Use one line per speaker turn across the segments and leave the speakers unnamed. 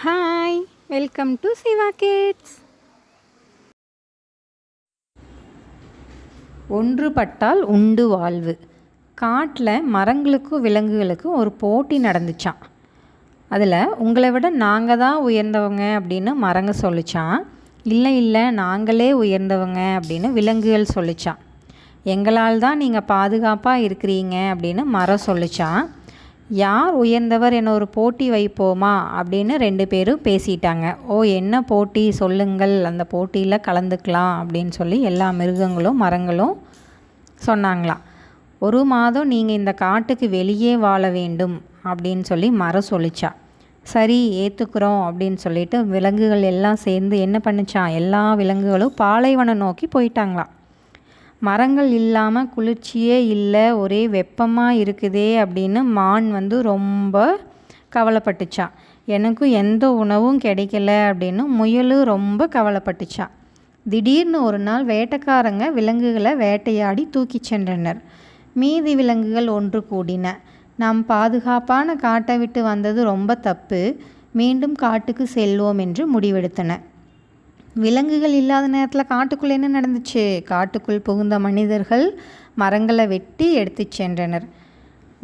Hi, welcome to Siva kids. ஒன்றுபட்டால் உண்டு வாழ்வு. காட்டில் மரங்களுக்கும் விலங்குகளுக்கும் ஒரு போட்டி நடந்துச்சான். அதில் உங்களை விட நாங்கள் தான் உயர்ந்தவங்க அப்படின்னு மரங்க சொல்லிச்சான். இல்லை இல்லை, நாங்களே உயர்ந்தவங்க அப்படின்னு விலங்குகள் சொல்லிச்சான். எங்களால் தான் நீங்கள் பாதுகாப்பாக இருக்கிறீங்க அப்படின்னு மரம் சொல்லிச்சான். யார் உயர்ந்தவர் என ஒரு போட்டி வைப்போமா அப்படின்னு 2 பேரும் பேசிட்டாங்க. என்ன போட்டி சொல்லுங்கள், அந்த போட்டியில் கலந்துக்கலாம் அப்படின்னு சொல்லி எல்லா மிருகங்களும் மரங்களும் சொன்னாங்களாம். 1 மாதம் நீங்கள் இந்த காட்டுக்கு வெளியே வாழ வேண்டும் அப்படின்னு சொல்லி மரம் சொல்லிச்சா. சரி, ஏற்றுக்குறோம் அப்படின்னு சொல்லிட்டு விலங்குகள் எல்லாம் சேர்ந்து என்ன பண்ணிச்சான், எல்லா விலங்குகளும் பாலைவனம் நோக்கி போயிட்டாங்களாம். மரங்கள் இல்லாமல் குளிர்ச்சியே இல்லை, ஒரே வெப்பமாக இருக்குதே அப்படின்னு மான் ரொம்ப கவலைப்பட்டுச்சான். எனக்கும் எந்த உணவும் கிடைக்கல அப்படின்னு முயலும் ரொம்ப கவலைப்பட்டுச்சான். திடீர்னு ஒரு நாள் வேட்டைக்காரங்க விலங்குகளை வேட்டையாடி தூக்கி சென்றனர். மீதி விலங்குகள் ஒன்று கூடின. நாம் பாதுகாப்பான காட்டை விட்டு வந்தது ரொம்ப தப்பு, மீண்டும் காட்டுக்கு செல்வோம் என்று முடிவெடுத்தன. விலங்குகள் இல்லாத நேரத்தில் காட்டுக்குள்ளே என்ன நடந்துச்சு? காட்டுக்குள் புகுந்த மனிதர்கள் மரங்களை வெட்டி எடுத்து சென்றனர்.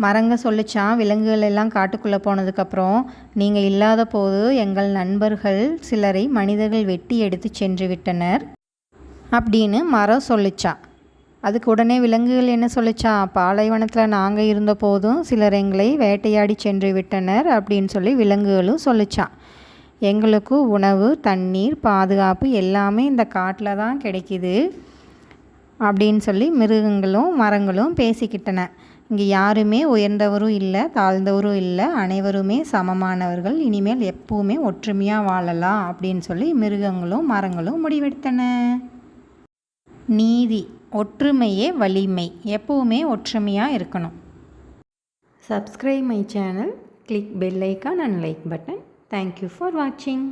மரங்க சொல்லிச்சான், விலங்குகள் எல்லாம் காட்டுக்குள்ளே போனதுக்கப்புறம் நீங்கள் இல்லாத போது எங்கள் நண்பர்கள் சிலரை மனிதர்கள் வெட்டி எடுத்து சென்று விட்டனர் அப்படின்னு மரம் சொல்லிச்சான். அதுக்கு உடனே விலங்குகள் என்ன சொல்லிச்சான், பாலைவனத்தில் நாங்கள் இருந்த போதும் சிலர் எங்களை வேட்டையாடி சென்று விட்டனர் அப்படின்னு சொல்லி விலங்குகளும் சொல்லிச்சான். எங்களுக்கு உணவு, தண்ணீர், பாதுகாப்பு எல்லாமே இந்த காட்டில் தான் கிடைக்கிது அப்படின்னு சொல்லி மிருகங்களும் மரங்களும் பேசிக்கிட்டன. இங்கே யாருமே உயர்ந்தவரும் இல்லை, தாழ்ந்தவரும் இல்லை, அனைவருமே சமமானவர்கள், இனிமேல் எப்பவுமே ஒற்றுமையாக வாழலாம் அப்படின்னு சொல்லி மிருகங்களும் மரங்களும் முடிவெடுத்தன. நீதி: ஒற்றுமையே வலிமை. எப்பவுமே ஒற்றுமையாக இருக்கணும். Subscribe my channel, click bell icon and like button. Thank you for watching.